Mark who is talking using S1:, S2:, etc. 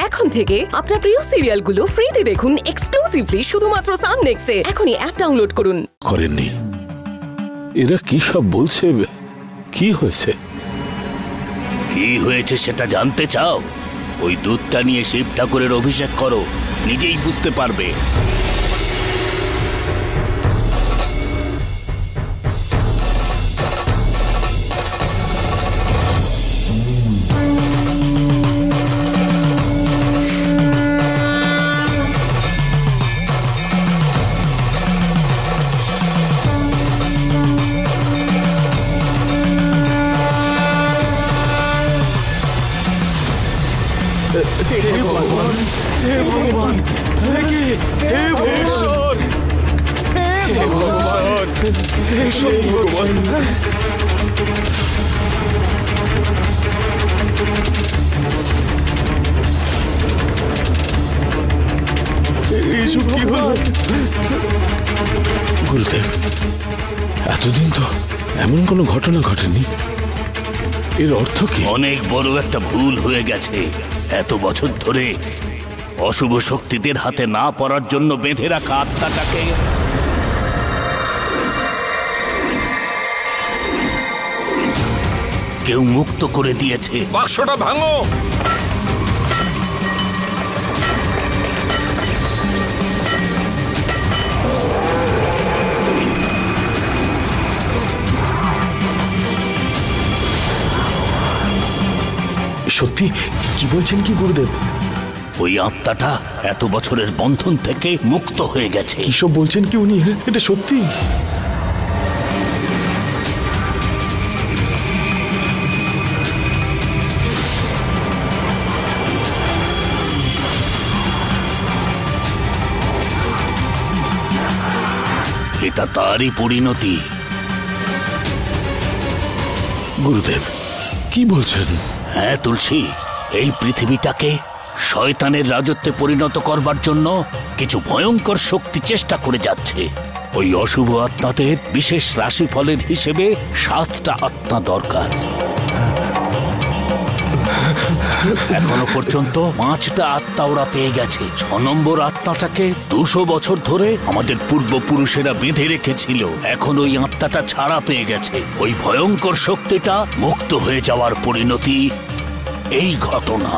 S1: এখন থেকে আপনার প্রিয় সিরিয়ালগুলো ফ্রিতে দেখুন এক্সক্লুসিভলি শুধুমাত্র সান নেক্সটে। এখনই অ্যাপ ডাউনলোড করুন।
S2: করেননি, এরা কি সব বলছে? কি হয়েছে?
S3: কি হয়েছে সেটা জানতে চাও? ওই দুধটা নিয়ে শিব ঠাকুরের অভিষেক করো, নিজেই বুঝতে পারবে।
S2: গুরুদেব, এতদিন তো এমন কোনো ঘটনা ঘটেনি। এর অর্থ কি?
S3: অনেক বড় একটা ভুল হয়ে গেছে। এত বছর ধরে অশুভ শক্তিদের হাতে না পড়ার জন্য বেঁধে রাখা আত্মাটাকে কেউ মুক্ত করে দিয়েছে।
S4: বাক্সটা ভাঙো।
S5: সত্যি কি বলছেন কি গুরুদেব?
S3: ওই আত্মাটা এত বছরের বন্ধন থেকে মুক্ত হয়ে গেছে।
S5: কি সব বলছেন কি উনি? এটা সত্যি?
S3: এটা তারই পরিণতি।
S2: গুরুদেব, কি বলছেন?
S3: হ্যাঁ তুলসী, এই পৃথিবীটাকে শয়তানের রাজত্বে পরিণত করবার জন্য কিছু ভয়ঙ্কর শক্তি চেষ্টা করে যাচ্ছে। ওই অশুভ আত্মাদের বিশেষ রাশিফলের হিসেবে 7টা আত্মা দরকার। এখনো পর্যন্ত 5টা আত্মা ওরা পেয়ে গেছে। 6 নম্বর আত্মাটাকে 200 বছর ধরে আমাদের পূর্বপুরুষেরা বেঁধে রেখেছিল। এখন ওই আত্মাটা ছাড়া পেয়ে গেছে। ওই ভয়ঙ্কর শক্তিটা মুক্ত হয়ে যাওয়ার পরিণতি এই ঘটনা।